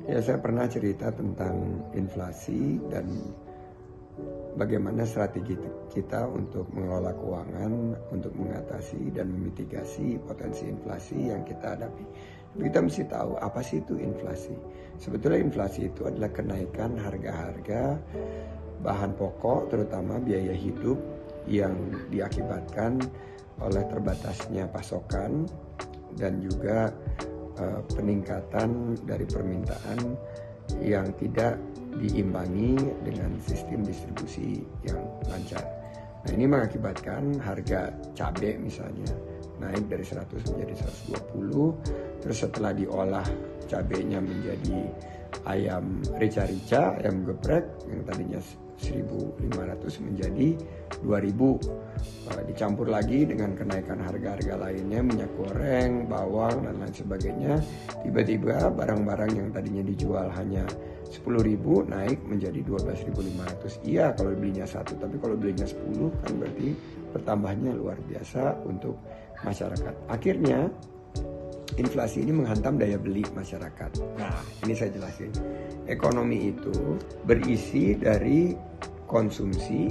Ya, saya pernah cerita tentang inflasi dan bagaimana strategi kita untuk mengelola keuangan, untuk mengatasi dan memitigasi potensi inflasi yang kita hadapi. Kita mesti tahu apa sih itu inflasi. Sebetulnya inflasi itu adalah kenaikan harga-harga bahan pokok, terutama biaya hidup yang diakibatkan oleh terbatasnya pasokan dan juga peningkatan dari permintaan yang tidak diimbangi dengan sistem distribusi yang lancar. Nah, ini mengakibatkan harga cabai misalnya naik dari 100 menjadi 120, terus setelah diolah cabainya menjadi ayam rica-rica, ayam geprek yang tadinya 1.500 menjadi 2.000, dicampur lagi dengan kenaikan harga-harga lainnya, minyak goreng, bawang dan lain sebagainya. Tiba-tiba barang-barang yang tadinya dijual hanya 10.000 naik menjadi 12.500. Iya kalau belinya satu, tapi kalau belinya 10 kan berarti pertambahannya luar biasa untuk masyarakat. Akhirnya inflasi ini menghantam daya beli masyarakat. Nah, ini saya jelasin. Ekonomi itu berisi dari konsumsi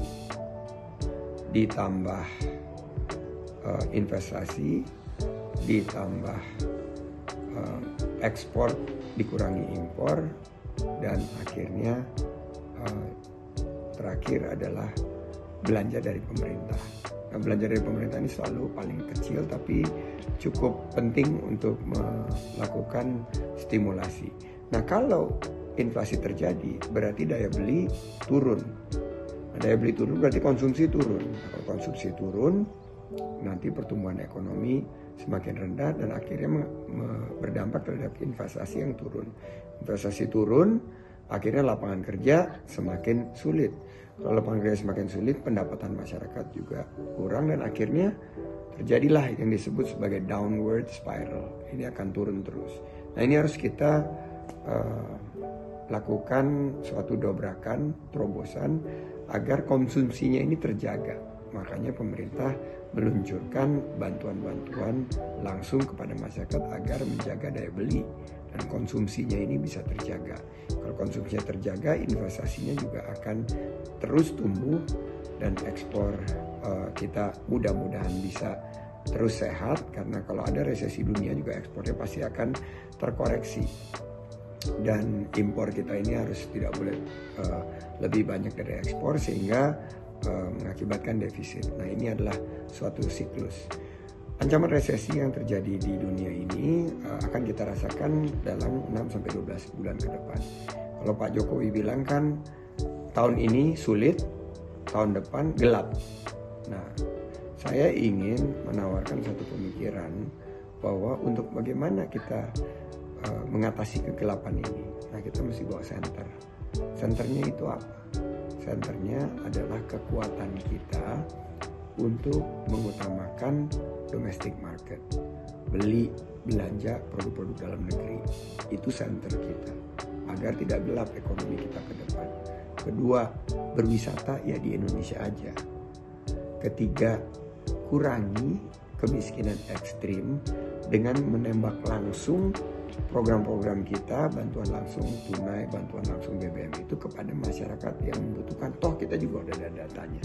ditambah investasi ditambah ekspor dikurangi impor, dan akhirnya terakhir adalah belanja dari pemerintah. Nah, belanja dari pemerintah ini selalu paling kecil tapi cukup penting untuk melakukan stimulasi. Nah, kalau inflasi terjadi berarti daya beli turun. Nah, daya beli turun berarti konsumsi turun. Nah, kalau konsumsi turun nanti pertumbuhan ekonomi semakin rendah dan akhirnya berdampak terhadap investasi yang turun. Investasi turun, akhirnya lapangan kerja semakin sulit. Kalau lapangan kerja semakin sulit, pendapatan masyarakat juga kurang dan akhirnya terjadilah yang disebut sebagai downward spiral. Ini akan turun terus. Nah, ini harus kita lakukan suatu dobrakan, terobosan agar konsumsinya ini terjaga. Makanya pemerintah meluncurkan bantuan-bantuan langsung kepada masyarakat agar menjaga daya beli dan konsumsinya ini bisa terjaga. Kalau konsumsinya terjaga, investasinya juga akan terus tumbuh dan ekspor kita mudah-mudahan bisa terus sehat, karena kalau ada resesi dunia juga ekspornya pasti akan terkoreksi. Dan impor kita ini harus tidak boleh lebih banyak dari ekspor sehingga mengakibatkan defisit. Nah, ini adalah suatu siklus. Ancaman resesi yang terjadi di dunia ini akan kita rasakan dalam 6-12 bulan ke depan. Kalau Pak Jokowi bilang kan tahun ini sulit, tahun depan gelap. Nah, saya ingin menawarkan satu pemikiran bahwa untuk bagaimana kita mengatasi kegelapan ini, nah kita mesti bawa center. Centernya itu apa? Centernya adalah kekuatan kita untuk mengutamakan domestic market, beli, belanja produk-produk dalam negeri. Itu center kita, agar tidak gelap ekonomi kita ke depan. Kedua, berwisata ya di Indonesia aja. Ketiga, kurangi kemiskinan ekstrim dengan menembak langsung program-program kita, bantuan langsung tunai, bantuan langsung BBM itu kepada masyarakat yang membutuhkan. Toh kita juga udah ada datanya.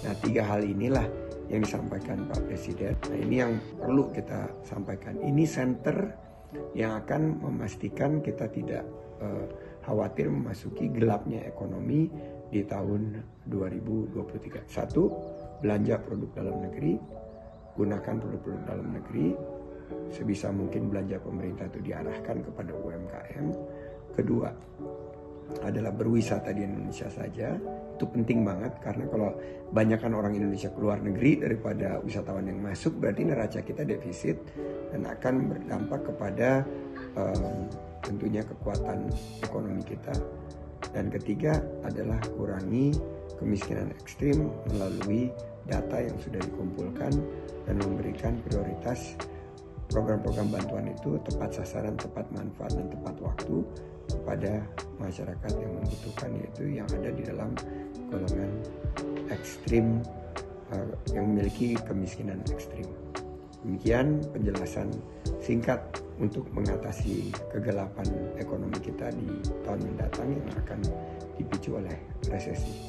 Nah, 3 hal inilah yang disampaikan Pak Presiden. Nah, ini yang perlu kita sampaikan. Ini center yang akan memastikan kita tidak khawatir memasuki gelapnya ekonomi di tahun 2023. 1, belanja produk dalam negeri, gunakan produk-produk dalam negeri. Sebisa mungkin belanja pemerintah itu diarahkan kepada UMKM. Kedua adalah berwisata di Indonesia saja. Itu penting banget, karena kalau banyakkan orang Indonesia keluar negeri daripada wisatawan yang masuk, berarti neraca kita defisit dan akan berdampak kepada tentunya kekuatan ekonomi kita. Dan ketiga adalah kurangi kemiskinan ekstrim melalui data yang sudah dikumpulkan dan memberikan prioritas program-program bantuan itu tepat sasaran, tepat manfaat, dan tepat waktu kepada masyarakat yang membutuhkan, yaitu yang ada di dalam golongan ekstrim yang memiliki kemiskinan ekstrim. Demikian penjelasan singkat untuk mengatasi kegelapan ekonomi kita di tahun mendatang yang akan dipicu oleh resesi.